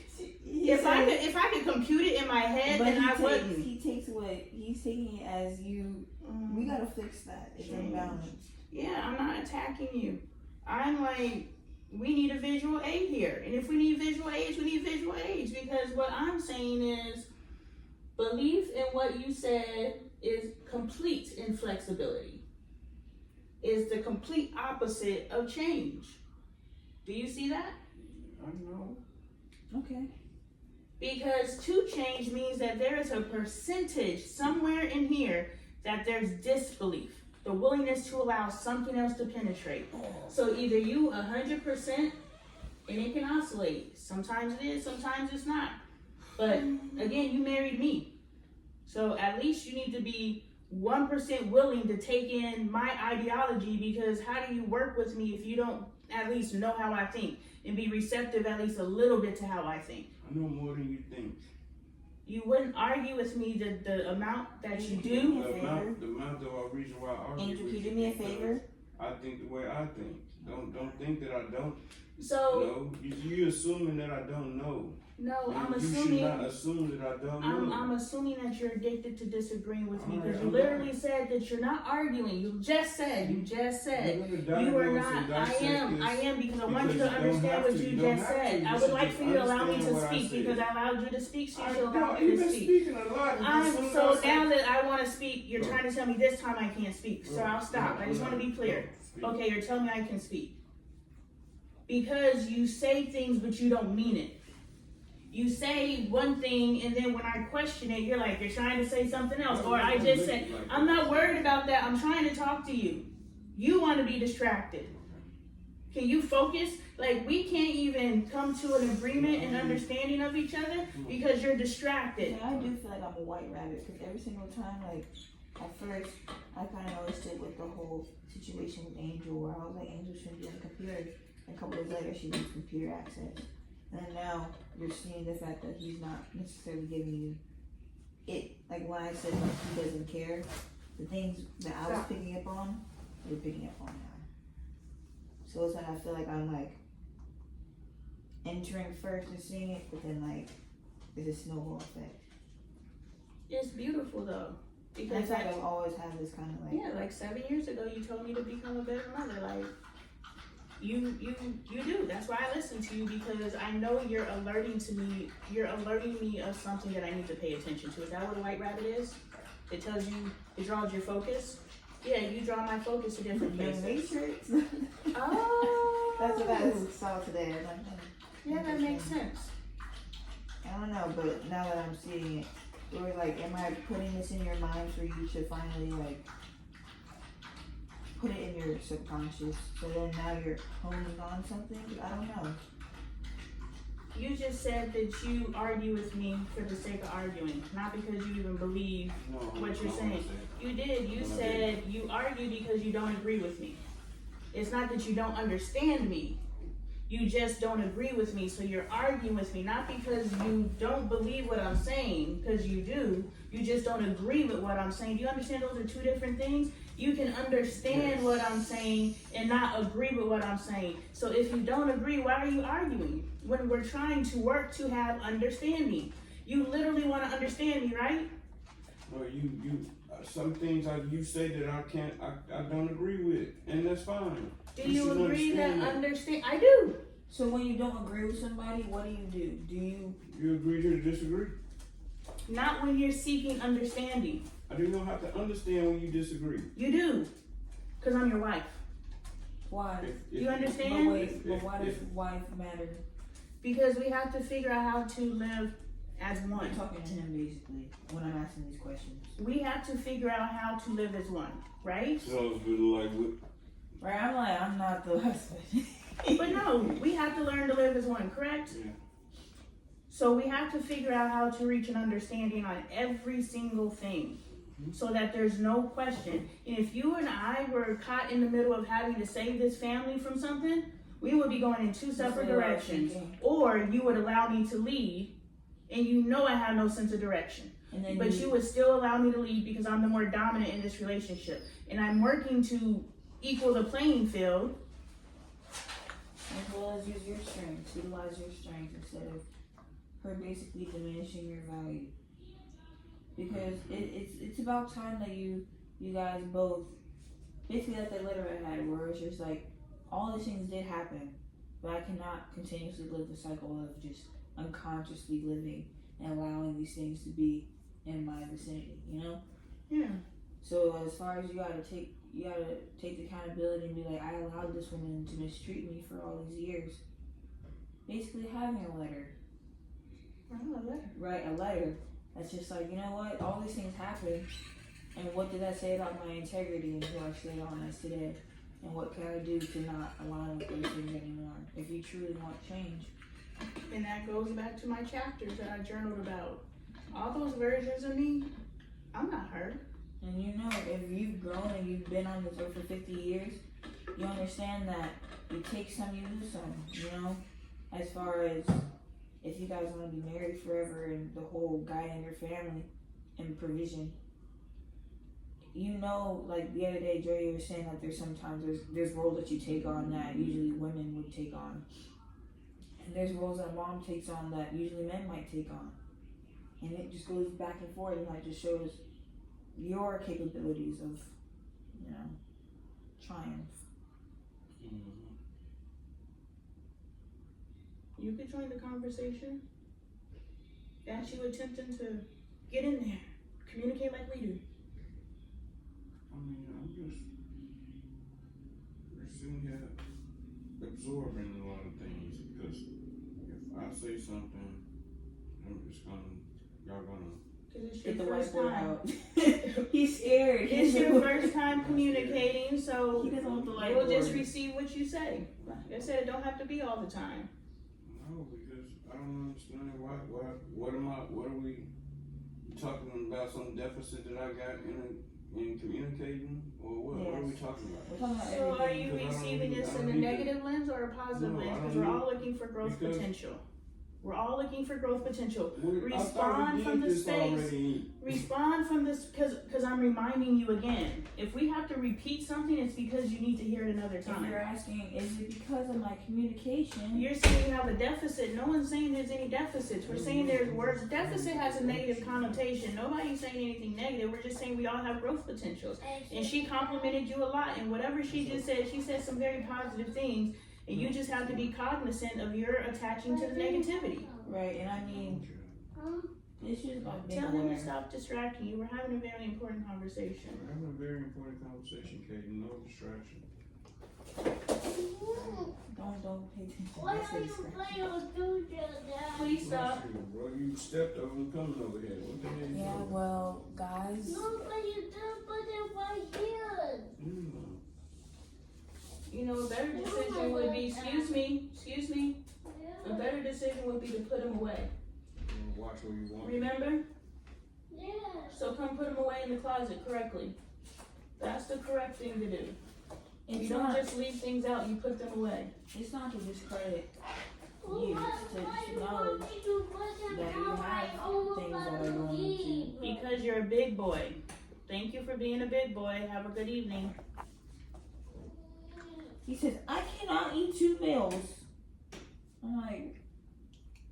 If I could compute it in my head, then I would. He takes what he's taking it as you. We gotta fix that. It's imbalanced. Yeah, I'm not attacking you. I'm like, we need a visual aid here. And if we need visual aids, we need visual aids. Because what I'm saying is, belief in what you said is complete inflexibility. Is the complete opposite of change. Do you see that? I know. Okay. Because to change means that there is a percentage somewhere in here that there's disbelief. The willingness to allow something else to penetrate. So either you 100%, and it can oscillate. Sometimes it is, sometimes it's not. But again, you married me. So at least you need to be 1% willing to take in my ideology, because how do you work with me if you don't at least know how I think and be receptive at least a little bit to how I think? I know more than you think. You wouldn't argue with me the amount that you do. The amount of a reason why I argue Angel, with can you do me a favor? I think the way I think. Don't think that I don't. So No, you assuming that I don't know. no, I'm You should assuming. not assume that I don't know. I'm assuming that you're addicted to disagreeing with me, because Alright, you I'm literally said that you're not arguing. You just said you are not. I am, because I want you to understand what you just said. I would like for you to allow me to speak, because I allowed you to speak, so you should allow me You've to been speak. speaking a lot. So now that I want to speak, you're trying to tell me this time I can't speak. So I'll stop. I just want to be clear. Okay, you're telling me I can speak. Because you say things, but you don't mean it. You say one thing, and then when I question it, you're like, you're trying to say something else. Or I just said, I'm not worried about that. I'm trying to talk to you. You want to be distracted. Can you focus? Like, we can't even come to an agreement and understanding of each other because you're distracted. Yeah, I do feel like I'm a white rabbit, because every single time, like, at first, I kind of noticed it with the whole situation with Angel, where I was like, Angel shouldn't be on the computer. And a couple days later, she needs computer access. And now you're seeing the fact that he's not necessarily giving you it. Like when I said like he doesn't care, the things that I was picking up on, you're picking up on now. So it's like I feel like I'm like entering first and seeing it, but then like there's a snowball effect. It's beautiful though. And I Because feel like I've always had this kind of like yeah, like 7 years ago, you told me to become a better mother. Like, you do. That's why I listen to you, because I know you're alerting me of something that I need to pay attention to. Is that what a white rabbit is? It tells you, it draws your focus. Yeah, you draw my focus to different places. Matrix. Oh, That's what I saw today. yeah, that makes sense. I don't know, but now that I'm seeing it, it was like, am I putting this in your mind for you to finally like put it in your subconscious? So then now you're honing on something? I don't know. You just said that you argue with me for the sake of arguing, not because you even believe what you're saying. You did. You said you argue because you don't agree with me. It's not that you don't understand me. You just don't agree with me. So you're arguing with me, not because you don't believe what I'm saying, because you do. You just don't agree with what I'm saying. Do you understand those are two different things? You can understand what I'm saying and not agree with what I'm saying. So if you don't agree, why are you arguing? When we're trying to work to have understanding. You literally want to understand me, right? No, some things you say that I don't agree with, and that's fine. Do you agree that understand? I do. So when you don't agree with somebody, what do? Do you agree to disagree? Not when you're seeking understanding. I do not have to understand when you disagree. You do, because I'm your wife. Why? You understand? But wait, but why does wife matter? Because we have to figure out how to live as one. I'm talking to him basically when I'm asking these questions. We have to figure out how to live as one, right? So it's like right, I'm not the husband. But no, we have to learn to live as one, correct? Yeah. So we have to figure out how to reach an understanding on every single thing so that there's no question. And if you and I were caught in the middle of having to save this family from something, we would be going in two separate directions. Or you would allow me to lead, and you know I have no sense of direction. But you would still allow me to lead because I'm the more dominant in this relationship. And I'm working to equal the playing field. As well as use your strengths, utilize your strengths instead of her basically diminishing your value. Because it's about time that you guys both basically like that letter I had where it's just like all these things did happen, but I cannot continuously live the cycle of just unconsciously living and allowing these things to be in my vicinity, you know? Yeah. So as far as you gotta take the accountability and be like, I allowed this woman to mistreat me for all these years. Basically having a letter. Right, a letter. That's just like, you know what, all these things happen, and what did that say about my integrity and who I stay on as today? And what can I do to not align with those things anymore? If you truly want change. And that goes back to my chapters that I journaled about. All those versions of me, I'm not her. And you know, if you've grown and you've been on this earth for 50 years, you understand that you take some, you lose some, you know? As far as if you guys want to be married forever and the whole guiding your family and provision. You know, like the other day, Joey was saying that there's roles that you take on that usually women would take on. And there's roles that mom takes on that usually men might take on. And it just goes back and forth, and that just shows your capabilities of, you know, triumph. You could join the conversation. That's you attempting to get in there, communicate like we do. I mean, I'm just sitting here absorbing a lot of things because if I say something, y'all gonna. Because it's Get the your first whiteboard time. out. He's scared. It's your first time communicating, so He doesn't want the we'll whiteboard. just receive what you say. Like I said, it don't have to be all the time. No, because I don't understand what are we talking about? Some deficit that I got in communicating, or what? Yes. What are we talking about? We're talking about So are everything. you Because I don't receiving need- this I in don't a need negative lens or a positive No, lens? I Because don't we're need- all looking for growth because- potential. We're all looking for growth potential. I thought Respond we from did the this space. already. Respond from this, because I'm reminding you again. If we have to repeat something, it's because you need to hear it another If time. you're asking, is it because of my communication? You're saying you have a deficit. No one's saying there's any deficits. We're saying there's words. Deficit has a negative connotation. Nobody's saying anything negative. We're just saying we all have growth potentials. And she complimented you a lot. And whatever she just said, she said some very positive things. And you just have to be cognizant of your attaching to the negativity. Right, and I mean, it's just about being Tell him aware. to stop distracting you. We're having a very important conversation. We're having a very important conversation, Katie. No distraction. Don't pay attention. Why That's are the you distraction. playing with Doja now? Please Please stop. Bro, you stepped over and coming over here. What the hell you Yeah, doing? well, guys. No, but you didn't put it right here. You know, a better decision would be, excuse me, a better decision would be to put them away. You watch where you want. Remember? Yeah. So come put them away in the closet correctly. That's the correct thing to do. You It's don't not. just leave things out, you put them away. It's not to discredit you. It's to just acknowledge that you have things that are going to. Because you're a big boy. Thank you for being a big boy. Have a good evening. He says, I cannot eat 2 meals. I'm like,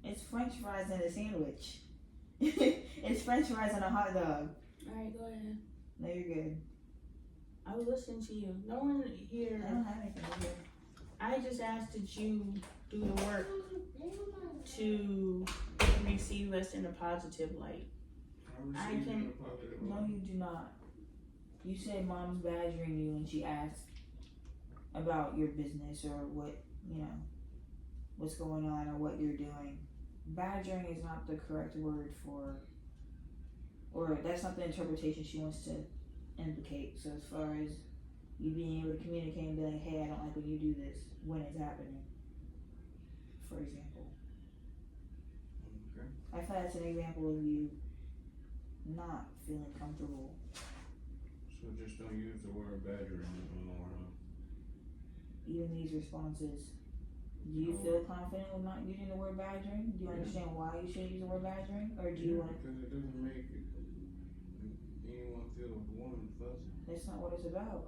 it's French fries and a sandwich. It's French fries and a hot dog. Alright, go ahead. No, you're good. I was listening to you. No one here. I don't have anything to do. I just asked that you do the work to receive us in a positive light. I can- No, you do not. You said mom's badgering you when she asked about your business or what, you know, what's going on or what you're doing. Badgering is not the correct word for, or that's not the interpretation she wants to implicate. So as far as you being able to communicate and be like, hey, I don't like when you do this, when it's happening, for example. Okay. I feel that's an example of you not feeling comfortable. So just don't use the word badgering no more, huh? Even these responses. Do you feel confident with not using the word badgering? Do you understand why you should use the word badgering? Or do you want Because it doesn't make anyone feel warm and fuzzy. that's not what it's about.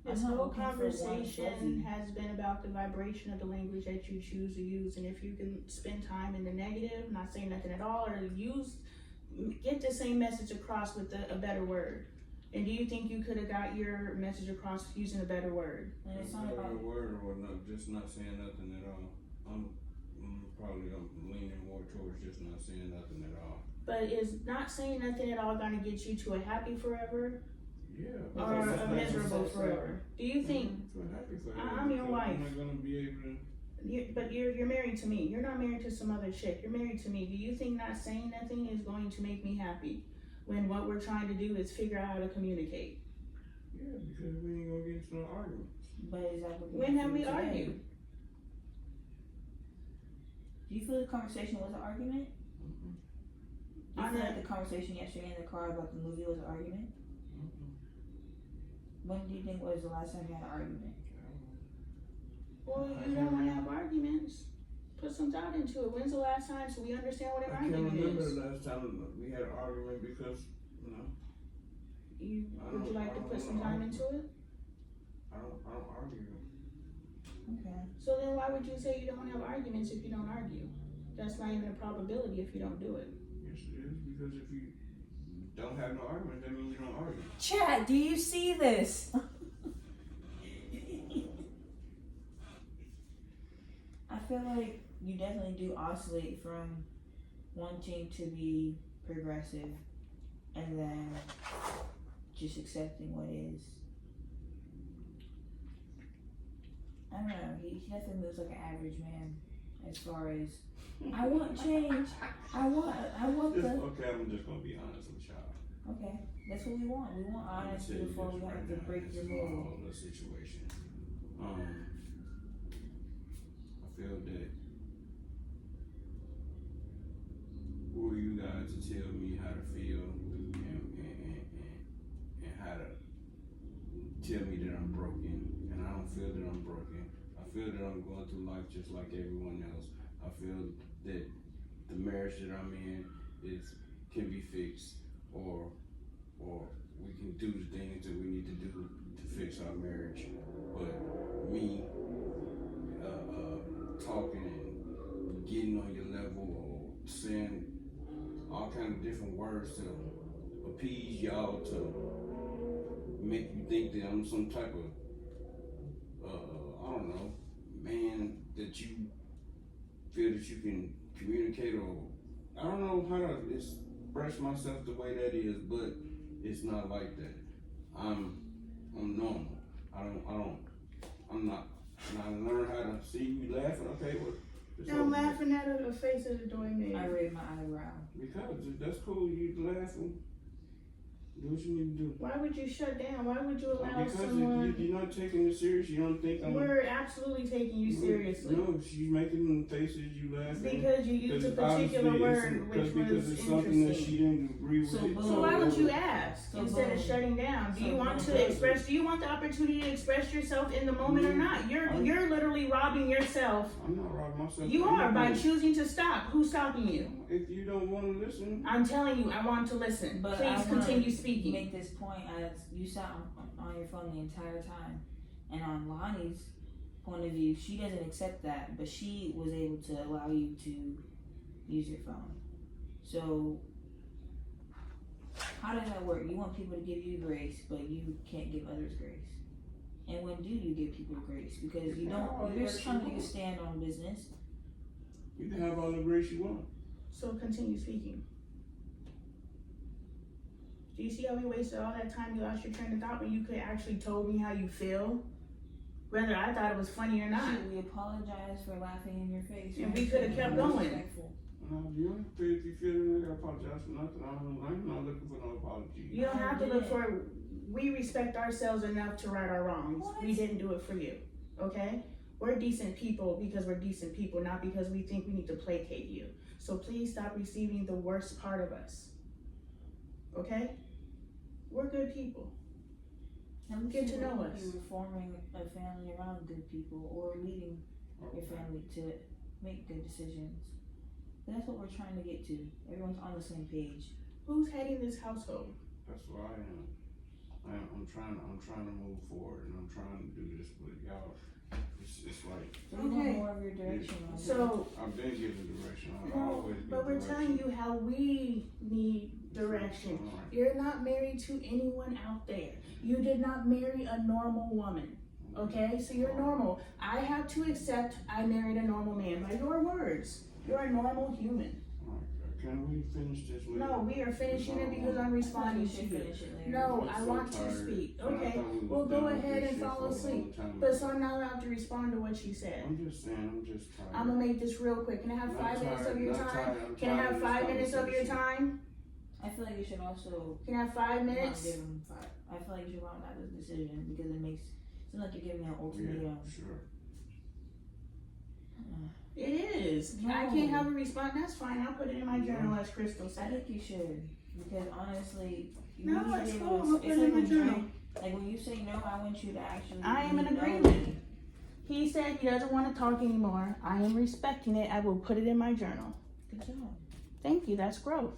This I'm not whole looking for warm conversation fuzzy. has been about the vibration of the language that you choose to use, and if you can spend time in the negative, not say nothing at all, or get the same message across with a better word. And do you think you could have got your message across using a better word? And it's not Not about a word or not, just not saying nothing at all. I'm leaning more towards just not saying nothing at all. But is not saying nothing at all gonna get you to a happy forever Yeah. or because a that's miserable not- forever? Do you think? So happy for I'm your because wife. I'm not gonna be able to. But you're married to me. You're not married to some other chick. You're married to me. Do you think not saying nothing is going to make me happy when what we're trying to do is figure out how to communicate? Yeah, because we ain't gonna get into no argument. but is that what When have we today? argued? Do you feel the conversation was an argument? Mm-mm. Do you I'm feel not- like the conversation yesterday in the car about the movie was an argument? Mm-mm. When do you think was the last time you had an argument? Well, you don't want to have arguments. Put some thought into it. When's the last time so we understand what an I can't argument remember is? the last time we had an argument because, you know, Would you like to put some time into it? I don't argue. Okay. So then why would you say you don't have arguments if you don't argue? That's not even a probability if you don't do it. Yes, it is, because if you don't have no argument, that means you don't argue. Chat, do you see this? I feel like you definitely do oscillate from wanting to be progressive and then just accepting what is. I don't know, he definitely moves like an average man as far as I want change. I want Just, the okay, I'm just gonna be honest with y'all. okay. That's what we want. We want I'm gonna honesty tell you before this we have right to now. break This your is my mold. whole little situation. I feel that who are you guys to tell me how to feel and how to tell me that I'm broken, and I don't feel that I'm broken. I feel that I'm going through life just like everyone else. I feel that the marriage that I'm in can be fixed, or we can do the things that we need to do to fix our marriage. But me talking and getting on your level or saying all kind of different words to appease y'all, to make you think that I'm some type of I don't know, man that you feel that you can communicate, or I don't know how to express myself the way that is, but it's not like that. I'm normal. I'm not. And I learned how to see you laughing. Okay, well, It's I'm over. laughing at a face that the door made. I raised my eyebrow. Because that's cool, you laughing. Do what you need to do. Why would you shut down? Why would you allow Because someone? you're not taking it serious, you don't think I'm... We're absolutely taking you seriously. No, she's making faces, you laughing. Because you used a Because particular obviously word which because was it's something that interesting. she didn't agree with. So it. So why don't you ask So instead of boom. shutting down? Do you So want boom. to express? Do you want the opportunity to express yourself in the moment or not? You're literally robbing yourself. I'm not robbing myself. You I'm are not by gonna- choosing to stop. Who's stopping you? If you don't want to listen, I'm telling you, I want to listen. But I Please wanna continue speaking. Make this point as you sat on your phone the entire time, and on Lonnie's point of view, she doesn't accept that, but she was able to allow you to use your phone. So how does that work? You want people to give you grace, but you can't give others grace. And when do you give people grace? Because you don't. You're somebody to stand on business. you can have all the grace you want. So continue speaking. Do you see how we wasted all that time? You lost your train of thought when you could actually told me how you feel, whether I thought it was funny or not. Shoot, we apologize for laughing in your face. And we coulda kept going. Respectful. You don't feel if you feel like I apologize for nothing. I'm not looking for no apology. You don't have to look for. We respect ourselves enough to right our wrongs. What? We didn't do it for you, okay? We're decent people because we're decent people, not because we think we need to placate you. So please stop receiving the worst part of us, okay? We're good people. Get to know us. You were forming a family around good people, or leading your family to make good decisions. And that's what we're trying to get to. Everyone's on the same page. Who's heading this household? That's what I am. I'm trying to move forward, and I'm trying to do this with y'all. It's like So we Okay. want more of your direction on that. So, I've been given direction. I've no, always been but we're direction. telling you how we need direction. All right. You're not married to anyone out there. You did not marry a normal woman. Okay? So you're normal. I have to accept I married a normal man by your words. You're a normal human. All right. Can we finish this later? No, we are finishing it because I'm responding to you. Finish it later. No, I'm I so want to tired. speak. And I Okay, thought we was well, go done with ahead this and shit fall for a long asleep. time But ago. so I'm not allowed to respond to what she said. I'm just saying, I'm just tired. I'm gonna make this real quick. Can I have Not 5 minutes tired, of your not time? tired. I'm Can I tired have of 5 this minutes of your conversation. time? I feel like you should also Can I have 5 not minutes? give him 5. I feel like you should want that decision because it makes it seem like you're giving me an ultimatum. Yeah, sure. It is. I No. can't have a response. That's fine. I'll put it in my journal as Crystal I said. think you should because honestly, No, you it's should be cool. able I'll to- put it's it in like my when journal. Drake- like when you say no, I want you to actually. I am in know agreement. me. He said he doesn't want to talk anymore. I am respecting it. I will put it in my journal. Good job. Thank you. That's growth.